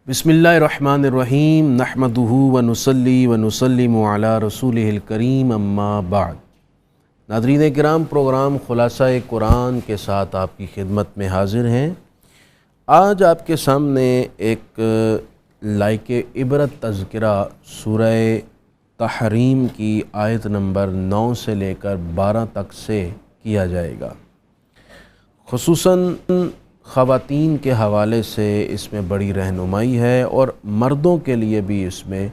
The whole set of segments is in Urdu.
بسم اللہ الرحمن الرحیم نحمدہ ونصلی ونسلم علی رسولہ الکریم اما بعد۔ ناظرین کرام، پروگرام خلاصہ قرآن کے ساتھ آپ کی خدمت میں حاضر ہیں۔ آج آپ کے سامنے ایک لائق عبرت تذکرہ سورہ تحریم کی آیت نمبر 9 سے لے کر 12 تک سے کیا جائے گا۔ خصوصاً خواتین کے حوالے سے اس میں بڑی رہنمائی ہے اور مردوں کے لیے بھی اس میں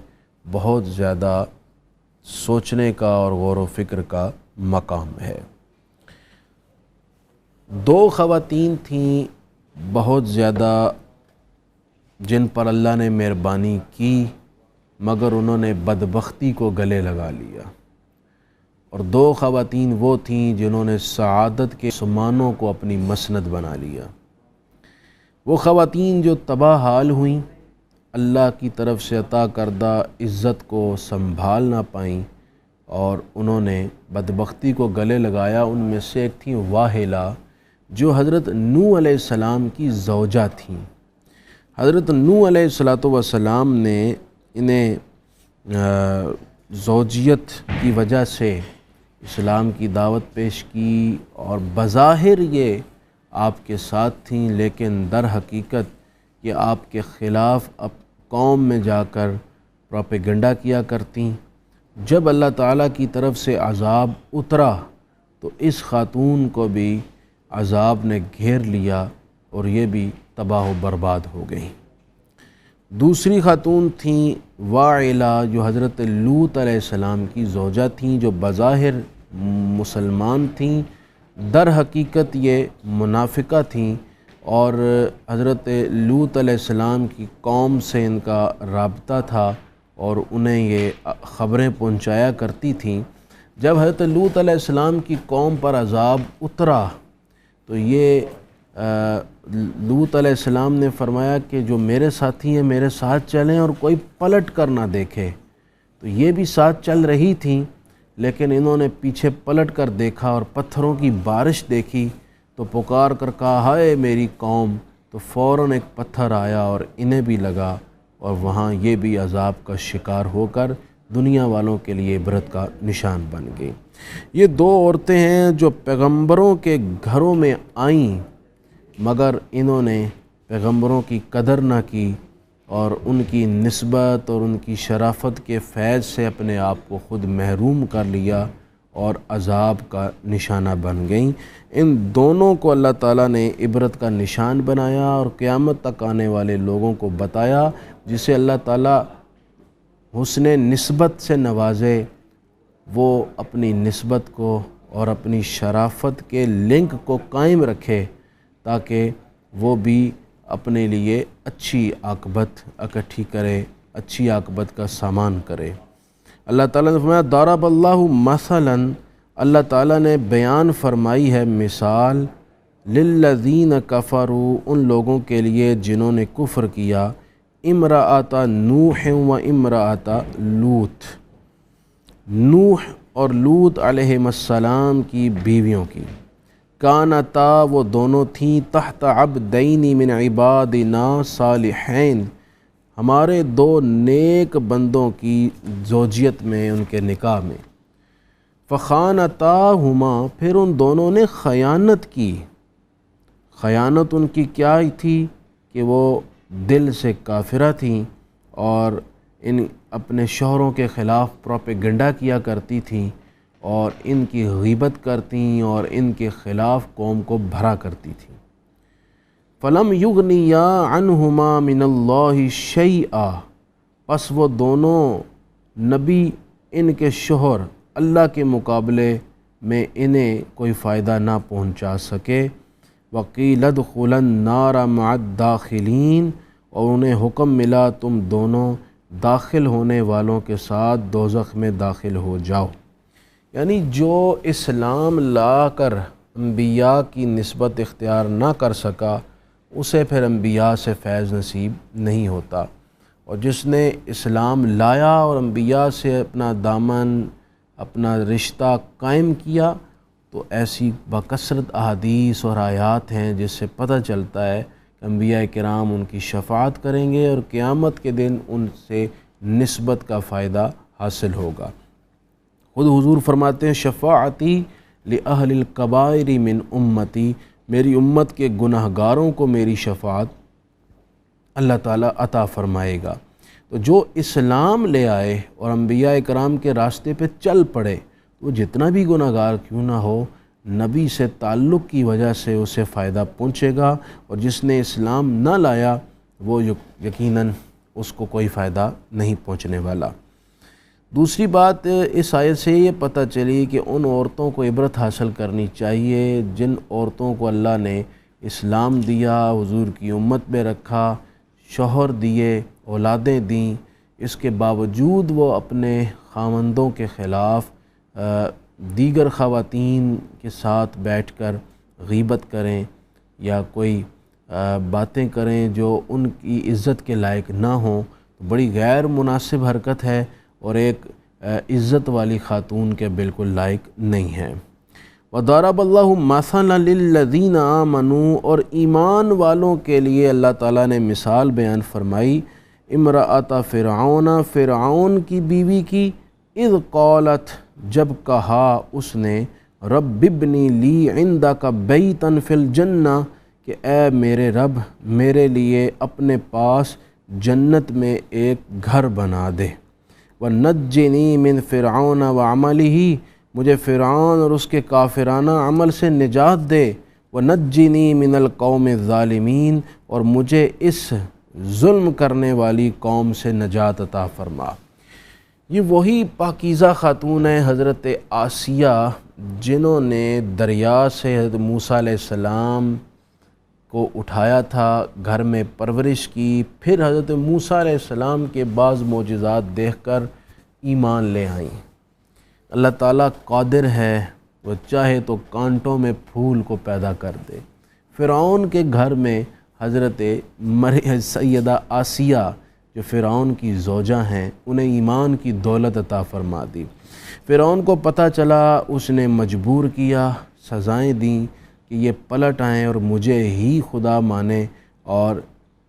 بہت زیادہ سوچنے کا اور غور و فکر کا مقام ہے۔ 2 خواتین تھیں بہت زیادہ جن پر اللہ نے مہربانی کی، مگر انہوں نے بدبختی کو گلے لگا لیا، اور 2 خواتین وہ تھیں جنہوں نے سعادت کے سمانوں کو اپنی مسند بنا لیا۔ وہ خواتین جو تباہ حال ہوئیں، اللہ کی طرف سے عطا کردہ عزت کو سنبھال نہ پائیں اور انہوں نے بدبختی کو گلے لگایا۔ ان میں سے ایک تھیں واحلہ، جو حضرت نوح علیہ السلام کی زوجہ تھیں۔ حضرت نوح علیہ السلام نے انہیں زوجیت کی وجہ سے اسلام کی دعوت پیش کی اور بظاہر یہ آپ کے ساتھ تھیں، لیکن در حقیقت یہ آپ کے خلاف اب قوم میں جا کر پروپیگنڈا کیا کرتیں۔ جب اللہ تعالیٰ کی طرف سے عذاب اترا تو اس خاتون کو بھی عذاب نے گھیر لیا اور یہ بھی تباہ و برباد ہو گئیں۔ دوسری خاتون تھیں واعلہ، جو حضرت لوط علیہ السلام کی زوجہ تھیں، جو بظاہر مسلمان تھیں، در حقیقت یہ منافقہ تھیں اور حضرت لوط علیہ السلام کی قوم سے ان کا رابطہ تھا اور انہیں یہ خبریں پہنچایا کرتی تھیں۔ جب حضرت لوط علیہ السلام کی قوم پر عذاب اترا تو یہ لوط علیہ السلام نے فرمایا کہ جو میرے ساتھی ہیں میرے ساتھ چلیں اور کوئی پلٹ کر نہ دیکھے۔ تو یہ بھی ساتھ چل رہی تھیں، لیکن انہوں نے پیچھے پلٹ کر دیکھا اور پتھروں کی بارش دیکھی تو پکار کر کہا، ہائے میری قوم! تو فوراً ایک پتھر آیا اور انہیں بھی لگا اور وہاں یہ بھی عذاب کا شکار ہو کر دنیا والوں کے لیے عبرت کا نشان بن گئی۔ یہ 2 عورتیں ہیں جو پیغمبروں کے گھروں میں آئیں، مگر انہوں نے پیغمبروں کی قدر نہ کی اور ان کی نسبت اور ان کی شرافت کے فیض سے اپنے آپ کو خود محروم کر لیا اور عذاب کا نشانہ بن گئیں۔ ان دونوں کو اللہ تعالیٰ نے عبرت کا نشان بنایا اور قیامت تک آنے والے لوگوں کو بتایا، جسے اللہ تعالیٰ حسن نسبت سے نوازے وہ اپنی نسبت کو اور اپنی شرافت کے لنک کو قائم رکھے تاکہ وہ بھی اپنے لیے اچھی عاقبت اکٹھی کرے، اچھی عاقبت کا سامان کرے۔ اللہ تعالیٰ نے فرمایا، ضرب اللہ مثلاً، اللہ تعالیٰ نے بیان فرمائی ہے مثال، للذین کفروا، ان لوگوں کے لیے جنہوں نے کفر کیا، امرأۃ نوح و امرأۃ لوط، نوح اور لوط علیہ السلام کی بیویوں کی، کانتا، وہ دونوں تھیں، تحت عبدین من عبادنا صالحین، ہمارے 2 نیک بندوں کی زوجیت میں، ان کے نکاح میں، فخانتاہما، پھر ان دونوں نے خیانت کی۔ خیانت ان کی کیا تھی کہ وہ دل سے کافرہ تھیں اور ان اپنے شوہروں کے خلاف پروپیگنڈا کیا کرتی تھیں اور ان کی غیبت کرتیں اور ان کے خلاف قوم کو بھرا کرتی تھیں۔ فلم یغنیا عنہما من اللہ شیئا، پس وہ دونوں نبی، ان کے شوہر، اللہ کے مقابلے میں انہیں کوئی فائدہ نہ پہنچا سکے۔ وقیل ادخلا النار مع الداخلین، اور انہیں حکم ملا تم دونوں داخل ہونے والوں کے ساتھ دوزخ میں داخل ہو جاؤ۔ یعنی جو اسلام لا کر انبیاء کی نسبت اختیار نہ کر سکا، اسے پھر انبیاء سے فیض نصیب نہیں ہوتا، اور جس نے اسلام لایا اور انبیاء سے اپنا دامن، اپنا رشتہ قائم کیا، تو ایسی بکثرت احادیث اور آیات ہیں جس سے پتہ چلتا ہے انبیاء کرام ان کی شفاعت کریں گے اور قیامت کے دن ان سے نسبت کا فائدہ حاصل ہوگا۔ خود حضور فرماتے ہیں شفاعتی لأہل الکبائر من امتی، میری امت کے گناہ گاروں کو میری شفاعت اللہ تعالیٰ عطا فرمائے گا۔ تو جو اسلام لے آئے اور انبیاء کرام کے راستے پہ چل پڑے، وہ جتنا بھی گناہ گار کیوں نہ ہو، نبی سے تعلق کی وجہ سے اسے فائدہ پہنچے گا، اور جس نے اسلام نہ لایا وہ یقیناً اس کو کوئی فائدہ نہیں پہنچنے والا۔ دوسری بات اس آیت سے یہ پتہ چلی کہ ان عورتوں کو عبرت حاصل کرنی چاہیے جن عورتوں کو اللہ نے اسلام دیا، حضور کی امت میں رکھا، شوہر دیے، اولادیں دیں، اس کے باوجود وہ اپنے خاوندوں کے خلاف دیگر خواتین کے ساتھ بیٹھ کر غیبت کریں یا کوئی باتیں کریں جو ان کی عزت کے لائق نہ ہوں، تو بڑی غیر مناسب حرکت ہے اور ایک عزت والی خاتون کے بالکل لائق نہیں ہے۔ وَضَرَبَ اللَّهُ مَثَلًا لِلَّذِينَ آمَنُوا، اور ایمان والوں کے لیے اللہ تعالیٰ نے مثال بیان فرمائی امرأۃ فرعون، فرعون کی بیوی کی، اذ قالت، جب کہا اس نے، رب ابنی لی عندک بیتا فی الجنہ، کہ اے میرے رب میرے لیے اپنے پاس جنت میں ایک گھر بنا دے، وَنَجِّنِي مِن فِرْعَوْنَ وَعَمَلِهِ، مجھے فرعون اور اس کے کافرانہ عمل سے نجات دے، وَنَجِّنِي مِنَ الْقَوْمِ الظَّالِمِينَ، اور مجھے اس ظلم کرنے والی قوم سے نجات عطا فرما۔ یہ وہی پاکیزہ خاتون ہے حضرت آسیہ جنہوں نے دریا سے حضرت موسیٰ علیہ السلام کو اٹھایا تھا، گھر میں پرورش کی، پھر حضرت موسیٰ علیہ السلام کے بعض معجزات دیکھ کر ایمان لے آئیں۔ اللہ تعالیٰ قادر ہے، وہ چاہے تو کانٹوں میں پھول کو پیدا کر دے۔ فرعون کے گھر میں حضرت سیدہ آسیہ جو فرعون کی زوجہ ہیں، انہیں ایمان کی دولت عطا فرما دی۔ فرعون کو پتہ چلا، اس نے مجبور کیا، سزائیں دیں کہ یہ پلٹ آئیں اور مجھے ہی خدا مانیں اور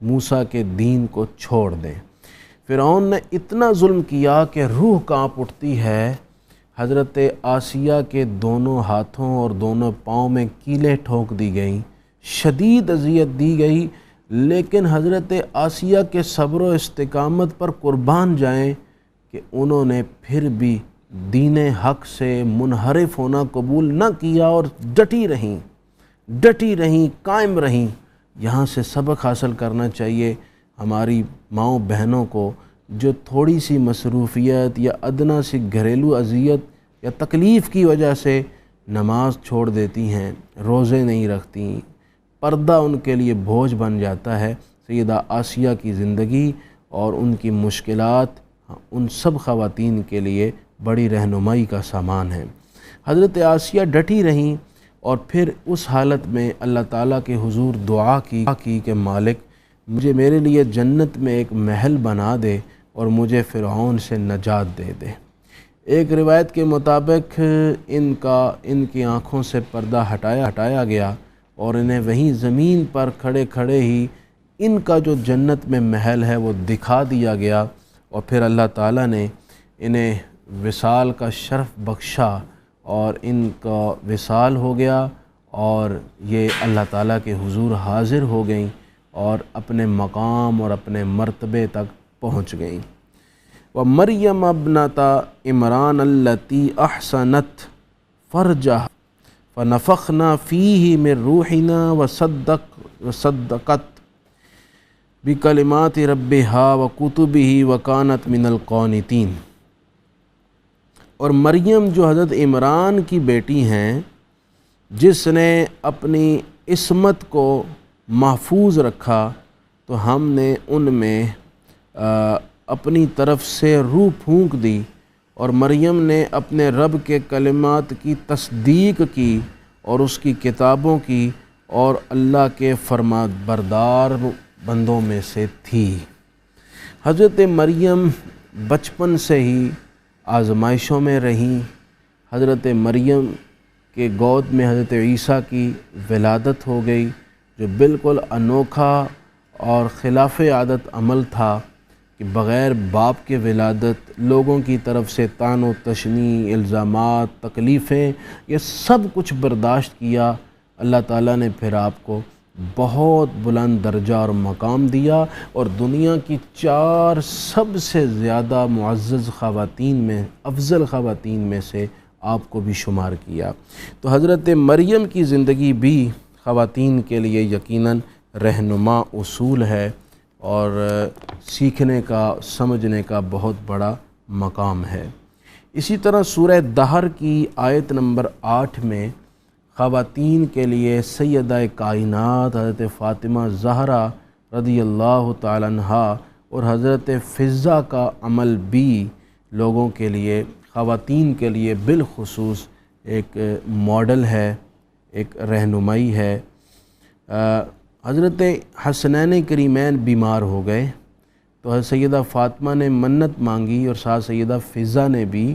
موسیٰ کے دین کو چھوڑ دیں۔ فرعون نے اتنا ظلم کیا کہ روح کانپ اٹھتی ہے۔ حضرت آسیہ کے دونوں ہاتھوں اور دونوں پاؤں میں کیلیں ٹھونک دی گئیں، شدید اذیت دی گئی، لیکن حضرت آسیہ کے صبر و استقامت پر قربان جائیں کہ انہوں نے پھر بھی دین حق سے منحرف ہونا قبول نہ کیا اور ڈٹی رہیں، قائم رہیں۔ یہاں سے سبق حاصل کرنا چاہیے ہماری ماؤں بہنوں کو، جو تھوڑی سی مصروفیت یا ادنا سی گھریلو اذیت یا تکلیف کی وجہ سے نماز چھوڑ دیتی ہیں، روزے نہیں رکھتی، پردہ ان کے لیے بوجھ بن جاتا ہے۔ سیدہ آسیہ کی زندگی اور ان کی مشکلات ان سب خواتین کے لیے بڑی رہنمائی کا سامان ہے۔ حضرت آسیہ ڈٹی رہیں اور پھر اس حالت میں اللہ تعالیٰ کے حضور دعا کی کہ مالک مجھے میرے لیے جنت میں ایک محل بنا دے اور مجھے فرعون سے نجات دے دے۔ ایک روایت کے مطابق ان کی آنکھوں سے پردہ ہٹایا گیا اور انہیں وہیں زمین پر کھڑے کھڑے ہی ان کا جو جنت میں محل ہے وہ دکھا دیا گیا، اور پھر اللہ تعالیٰ نے انہیں وصال کا شرف بخشا اور ان کا وصال ہو گیا، اور یہ اللہ تعالیٰ کے حضور حاضر ہو گئیں اور اپنے مقام اور اپنے مرتبے تک پہنچ گئیں۔ وَمَرْيَمَ ابْنَتَ عِمْرَانَ الَّتِي أَحْسَنَتْ فَرْجَهَا فَنَفَخْنَا فِيهِ مِن رُوحِنَا وَصَدَّقَتْ بِكَلِمَاتِ رَبِّهَا وَكُتُبِهِ وَكَانَتْ مِنَ الْقَانِتِينَ۔ اور مریم جو حضرت عمران کی بیٹی ہیں، جس نے اپنی عصمت کو محفوظ رکھا، تو ہم نے ان میں اپنی طرف سے روح پھونک دی، اور مریم نے اپنے رب کے کلمات کی تصدیق کی اور اس کی کتابوں کی، اور اللہ کے فرما بردار بندوں میں سے تھی۔ حضرت مریم بچپن سے ہی آزمائشوں میں رہیں۔ حضرت مریم کے گود میں حضرت عیسیٰ کی ولادت ہو گئی، جو بالکل انوکھا اور خلاف عادت عمل تھا کہ بغیر باپ کے ولادت لوگوں کی طرف سے طعن و تشنیع، الزامات، تکلیفیں، یہ سب کچھ برداشت کیا، اللہ تعالیٰ نے پھر آپ کو بہت بلند درجہ اور مقام دیا اور دنیا کی 4 سب سے زیادہ معزز خواتین میں، افضل خواتین میں سے آپ کو بھی شمار کیا۔ تو حضرت مریم کی زندگی بھی خواتین کے لیے یقیناً رہنما اصول ہے اور سیکھنے کا، سمجھنے کا بہت بڑا مقام ہے۔ اسی طرح سورہ دہر کی آیت نمبر 8 میں خواتین کے لیے سیدہ کائنات حضرت فاطمہ زہرا رضی اللہ تعالیٰ عنہا اور حضرت فضہ کا عمل بھی لوگوں کے لیے، خواتین کے لیے بالخصوص ایک ماڈل ہے، ایک رہنمائی ہے۔ حضرت حسنین کریمین بیمار ہو گئے تو حضرت سیدہ فاطمہ نے منت مانگی اور ساتھ سیدہ فضہ نے بھی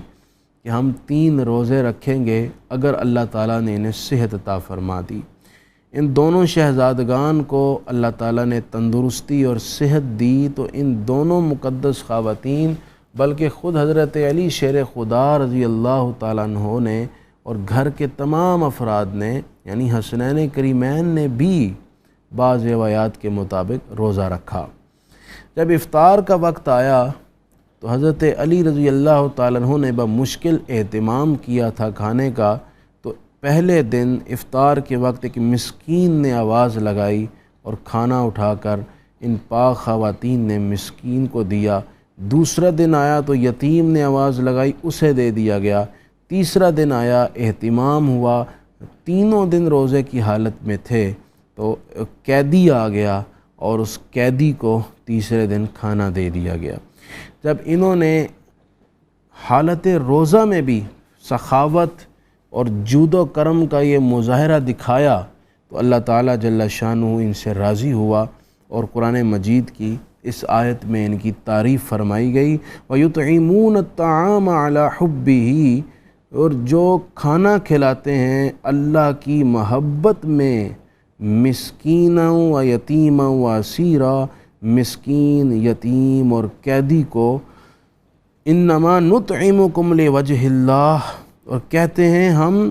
کہ ہم 3 روزے رکھیں گے اگر اللہ تعالیٰ نے انہیں صحت عطا فرما دی۔ ان دونوں شہزادگان کو اللہ تعالیٰ نے تندرستی اور صحت دی تو ان دونوں مقدس خواتین بلکہ خود حضرت علی شیر خدا رضی اللہ تعالیٰ عنہ نے اور گھر کے تمام افراد نے یعنی حسنین کریمین نے بھی بعض روایات کے مطابق روزہ رکھا۔ جب افطار کا وقت آیا تو حضرت علی رضی اللہ تعالیٰ عنہ نے بمشکل اہتمام کیا تھا کھانے کا، تو پہلے دن افطار کے وقت ایک مسکین نے آواز لگائی اور کھانا اٹھا کر ان پاک خواتین نے مسکین کو دیا۔ دوسرا دن آیا تو یتیم نے آواز لگائی، اسے دے دیا گیا۔ تیسرا دن آیا، اہتمام ہوا، تینوں دن روزے کی حالت میں تھے تو قیدی آ گیا اور اس قیدی کو تیسرے دن کھانا دے دیا گیا۔ جب انہوں نے حالت روزہ میں بھی سخاوت اور جود و کرم کا یہ مظاہرہ دکھایا تو اللہ تعالیٰ جل شانہ ان سے راضی ہوا اور قرآن مجید کی اس آیت میں ان کی تعریف فرمائی گئی، وَيُطْعِمُونَ الطَّعَامَ عَلَى حُبِّهِ، اور جو کھانا کھلاتے ہیں اللہ کی محبت میں، مسکینا و یتیما و اسیرا، مسکین، یتیم اور قیدی کو، انما نطعمکم لوجہ اللہ، اور کہتے ہیں ہم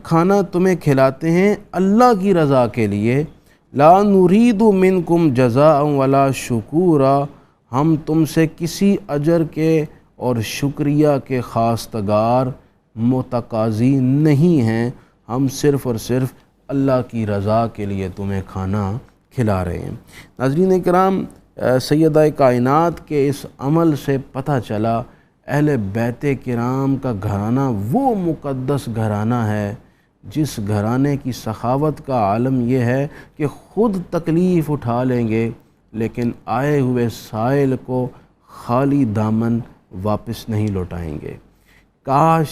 کھانا تمہیں کھلاتے ہیں اللہ کی رضا کے لیے، لا نرید منکم جزاء ولا شکورا، ہم تم سے کسی اجر کے اور شکریہ کے خواستگار متقاضی نہیں ہیں، ہم صرف اور صرف اللہ کی رضا کے لیے تمہیں کھانا کھلا رہے ہیں۔ ناظرین کرام، سیدہ کائنات کے اس عمل سے پتہ چلا اہل بیت کرام کا گھرانہ وہ مقدس گھرانہ ہے جس گھرانے کی سخاوت کا عالم یہ ہے کہ خود تکلیف اٹھا لیں گے لیکن آئے ہوئے سائل کو خالی دامن واپس نہیں لوٹائیں گے۔ کاش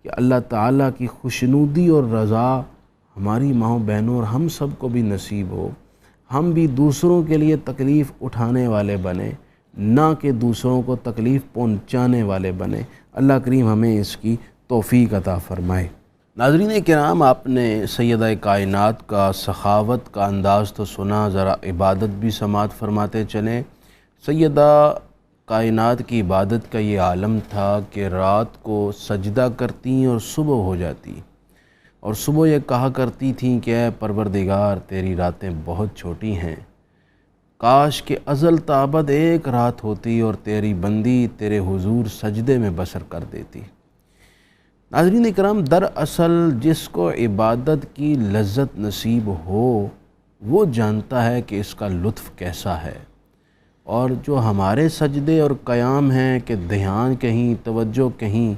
کہ اللہ تعالیٰ کی خوشنودی اور رضا ہماری ماؤں بہنوں اور ہم سب کو بھی نصیب ہو، ہم بھی دوسروں کے لیے تکلیف اٹھانے والے بنیں، نہ کہ دوسروں کو تکلیف پہنچانے والے بنیں۔ اللہ کریم ہمیں اس کی توفیق عطا فرمائے۔ ناظرین کرام، آپ نے سیدہ کائنات کا سخاوت کا انداز تو سنا، ذرا عبادت بھی سماعت فرماتے چلیں۔ سیدہ کائنات کی عبادت کا یہ عالم تھا کہ رات کو سجدہ کرتی اور صبح ہو جاتی، اور صبح یہ کہا کرتی تھیں کہ اے پروردگار تیری راتیں بہت چھوٹی ہیں، کاش کہ ازل تا ابد ایک رات ہوتی اور تیری بندی تیرے حضور سجدے میں بسر کر دیتی۔ ناظرین اکرام، دراصل جس کو عبادت کی لذت نصیب ہو وہ جانتا ہے کہ اس کا لطف کیسا ہے، اور جو ہمارے سجدے اور قیام ہیں کہ دھیان کہیں، توجہ کہیں،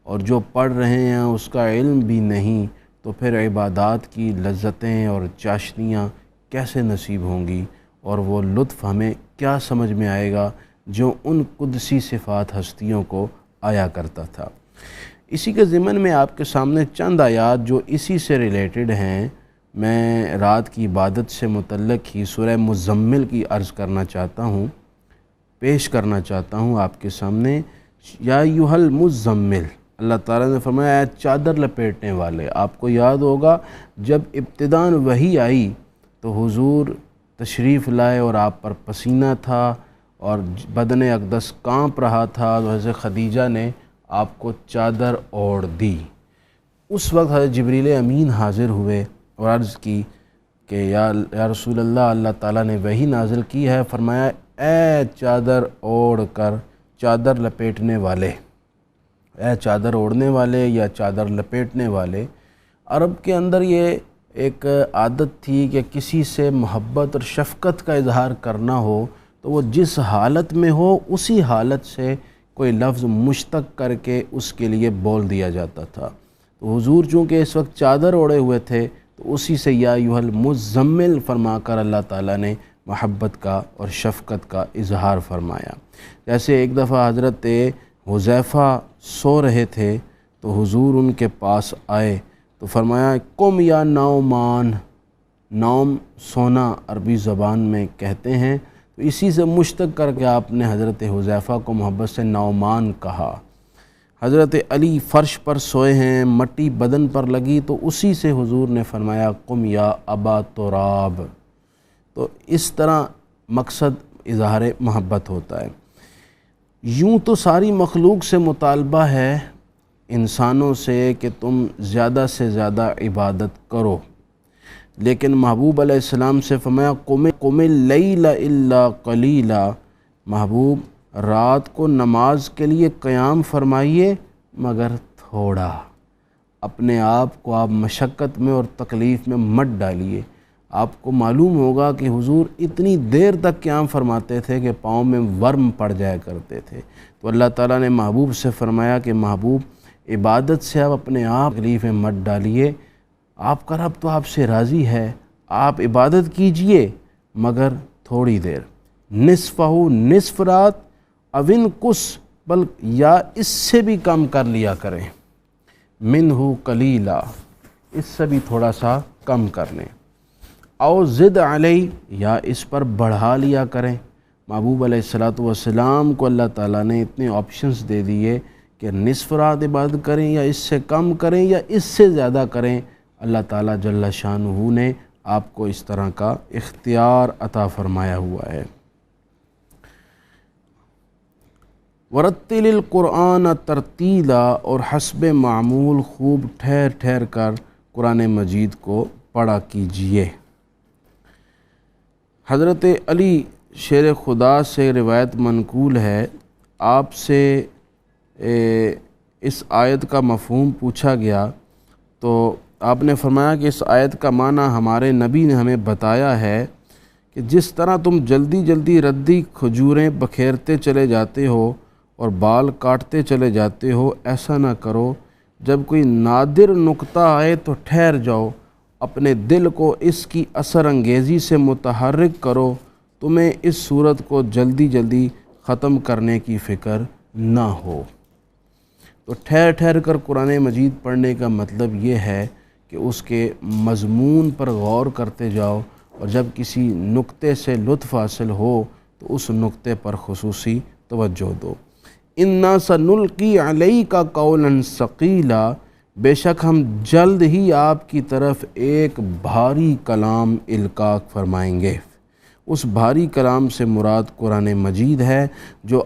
اور جو پڑھ رہے ہیں اس کا علم بھی نہیں، تو پھر عبادات کی لذتیں اور چاشنیاں کیسے نصیب ہوں گی، اور وہ لطف ہمیں کیا سمجھ میں آئے گا جو ان قدسی صفات ہستیوں کو آیا کرتا تھا۔ اسی کے ضمن میں آپ کے سامنے چند آیات جو اسی سے ریلیٹڈ ہیں، میں رات کی عبادت سے متعلق ہی سورہ مزمل کی عرض کرنا چاہتا ہوں، پیش کرنا چاہتا ہوں آپ کے سامنے۔ یا ایھا المزمل، اللہ تعالیٰ نے فرمایا اے چادر لپیٹنے والے، آپ کو یاد ہوگا جب ابتداً وحی آئی تو حضور تشریف لائے اور آپ پر پسینہ تھا اور بدن اقدس کانپ رہا تھا، تو حضرت خدیجہ نے آپ کو چادر اوڑھ دی۔ اس وقت حضرت جبریل امین حاضر ہوئے اور عرض کی کہ یا رسول اللہ، اللہ تعالیٰ نے وحی نازل کی ہے، فرمایا اے چادر اوڑھ کر چادر لپیٹنے والے، اے چادر اوڑھنے والے یا چادر لپیٹنے والے۔ عرب کے اندر یہ ایک عادت تھی کہ کسی سے محبت اور شفقت کا اظہار کرنا ہو تو وہ جس حالت میں ہو اسی حالت سے کوئی لفظ مشتق کر کے اس کے لیے بول دیا جاتا تھا۔ تو حضور چونکہ اس وقت چادر اوڑھے ہوئے تھے تو اسی سے یا ایھا المزمل فرما کر اللہ تعالیٰ نے محبت کا اور شفقت کا اظہار فرمایا۔ جیسے ایک دفعہ حضرت حذیفہ سو رہے تھے تو حضور ان کے پاس آئے تو فرمایا قم یا نعمان، نوم سونا عربی زبان میں کہتے ہیں، تو اسی سے مشتق کر کے آپ نے حضرت حذیفہ کو محبت سے نعمان کہا۔ حضرت علی فرش پر سوئے ہیں، مٹی بدن پر لگی تو اسی سے حضور نے فرمایا قم یا ابا تراب۔ تو اس طرح مقصد اظہار محبت ہوتا ہے۔ یوں تو ساری مخلوق سے مطالبہ ہے انسانوں سے کہ تم زیادہ سے زیادہ عبادت کرو، لیکن محبوب علیہ السلام سے فرمایا قم اللیل الا قلیلا، محبوب رات کو نماز کے لیے قیام فرمائیے مگر تھوڑا، اپنے آپ کو آپ مشقت میں اور تکلیف میں مت ڈالیے۔ آپ کو معلوم ہوگا کہ حضور اتنی دیر تک قیام فرماتے تھے کہ پاؤں میں ورم پڑ جایا کرتے تھے، تو اللہ تعالیٰ نے محبوب سے فرمایا کہ محبوب عبادت سے آپ اپنے آپ تکلیف میں مت ڈالیے، آپ کا رب تو آپ سے راضی ہے، آپ عبادت کیجئے مگر تھوڑی دیر، نصفہ نصف رات اوین کس، بل یا اس سے بھی کم کر لیا کریں، منہ قلیلا، اس سے بھی تھوڑا سا کم کر لیں، او زد علی، یا اس پر بڑھا لیا کریں۔ محبوب علیہ السلام کو اللہ تعالیٰ نے اتنے آپشنز دے دیے کہ نصف رات عبادت کریں یا اس سے کم کریں یا اس سے زیادہ کریں، اللہ تعالیٰ جل شانہ نے آپ کو اس طرح کا اختیار عطا فرمایا ہوا ہے۔ ورتل القرآن ترتیلا، اور حسب معمول خوب ٹھہر ٹھہر کر قرآن مجید کو پڑھا کیجئے۔ حضرت علی شیر خدا سے روایت منقول ہے، آپ سے اس آیت کا مفہوم پوچھا گیا تو آپ نے فرمایا کہ اس آیت کا معنی ہمارے نبی نے ہمیں بتایا ہے کہ جس طرح تم جلدی جلدی ردی کھجوریں بکھیرتے چلے جاتے ہو اور بال کاٹتے چلے جاتے ہو، ایسا نہ کرو، جب کوئی نادر نقطہ آئے تو ٹھہر جاؤ، اپنے دل کو اس کی اثر انگیزی سے متحرک کرو، تمہیں اس صورت کو جلدی جلدی ختم کرنے کی فکر نہ ہو۔ تو ٹھہر ٹھہر کر قرآن مجید پڑھنے کا مطلب یہ ہے کہ اس کے مضمون پر غور کرتے جاؤ، اور جب کسی نقطے سے لطف حاصل ہو تو اس نقطے پر خصوصی توجہ دو۔ اِنَّا سَنُلْقِي عَلَيْكَ قَوْلًا ثَقِيلًا، بے شک ہم جلد ہی آپ کی طرف ایک بھاری کلام القاء فرمائیں گے۔ اس بھاری کلام سے مراد قرآن مجید ہے، جو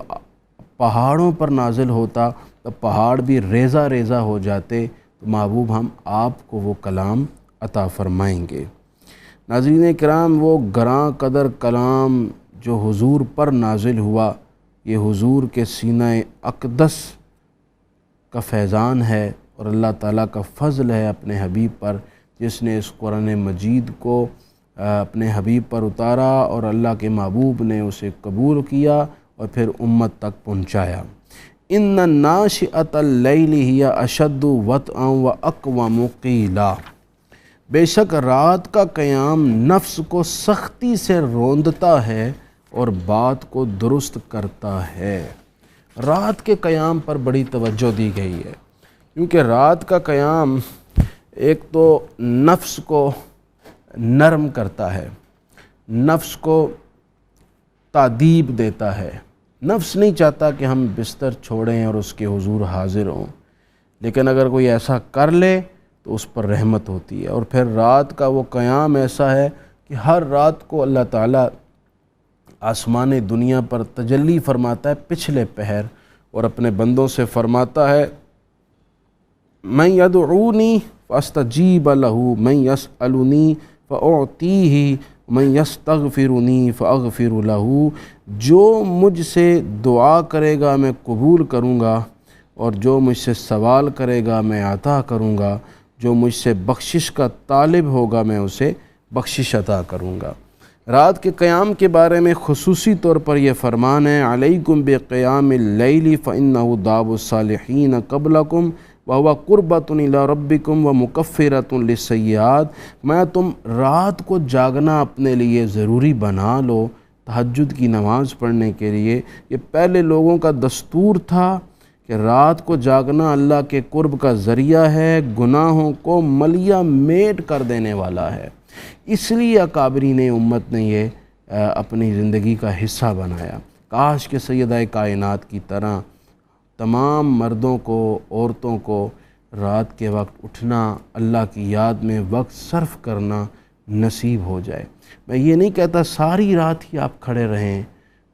پہاڑوں پر نازل ہوتا تو پہاڑ بھی ریزہ ریزہ ہو جاتے، تو محبوب ہم آپ کو وہ کلام عطا فرمائیں گے۔ ناظرین کرام، وہ گراں قدر کلام جو حضور پر نازل ہوا، یہ حضور کے سینہ اقدس کا فیضان ہے اور اللہ تعالیٰ کا فضل ہے اپنے حبیب پر، جس نے اس قرآن مجید کو اپنے حبیب پر اتارا اور اللہ کے محبوب نے اسے قبول کیا اور پھر امت تک پہنچایا۔ ان ناشئۃ اللیل ہی اشد وطئا واقوم قیلا، بے شک رات کا قیام نفس کو سختی سے روندتا ہے اور بات کو درست کرتا ہے۔ رات کے قیام پر بڑی توجہ دی گئی ہے، کیونکہ رات کا قیام ایک تو نفس کو نرم کرتا ہے، نفس کو تادیب دیتا ہے۔ نفس نہیں چاہتا کہ ہم بستر چھوڑیں اور اس کے حضور حاضر ہوں، لیکن اگر کوئی ایسا کر لے تو اس پر رحمت ہوتی ہے۔ اور پھر رات کا وہ قیام ایسا ہے کہ ہر رات کو اللہ تعالیٰ آسمان دنیا پر تجلی فرماتا ہے پچھلے پہر، اور اپنے بندوں سے فرماتا ہے من یدعونی فاستجیب لہ من یسألنی فاعطیہ من یستغفرنی فاغفر لہ، جو مجھ سے دعا کرے گا میں قبول کروں گا، اور جو مجھ سے سوال کرے گا میں عطا کروں گا، جو مجھ سے بخشش کا طالب ہوگا میں اسے بخشش عطا کروں گا۔ رات کے قیام کے بارے میں خصوصی طور پر یہ فرمان ہے علیکم بقیام اللیل فإنہ داب الصالحین قبلکم وہو قربۃ الی ربکم ومکفرۃ للسیئات، میں تم رات کو جاگنا اپنے لیے ضروری بنا لو تہجد کی نماز پڑھنے کے لیے۔ یہ پہلے لوگوں کا دستور تھا کہ رات کو جاگنا اللہ کے قرب کا ذریعہ ہے، گناہوں کو ملیہ میٹ کر دینے والا ہے، اس لیے اکابرین امت نے یہ اپنی زندگی کا حصہ بنایا۔ کاش کہ سیدہ کائنات کی طرح تمام مردوں کو، عورتوں کو رات کے وقت اٹھنا، اللہ کی یاد میں وقت صرف کرنا نصیب ہو جائے۔ میں یہ نہیں کہتا ساری رات ہی آپ کھڑے رہیں،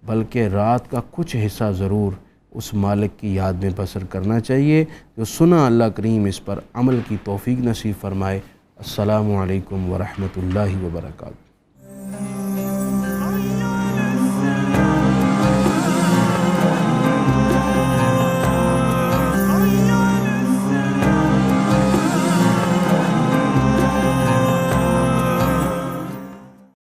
بلکہ رات کا کچھ حصہ ضرور اس مالک کی یاد میں بسر کرنا چاہیے۔ جو سنا اللہ کریم اس پر عمل کی توفیق نصیب فرمائے۔ السلام علیکم ورحمۃ اللہ وبرکاتہ۔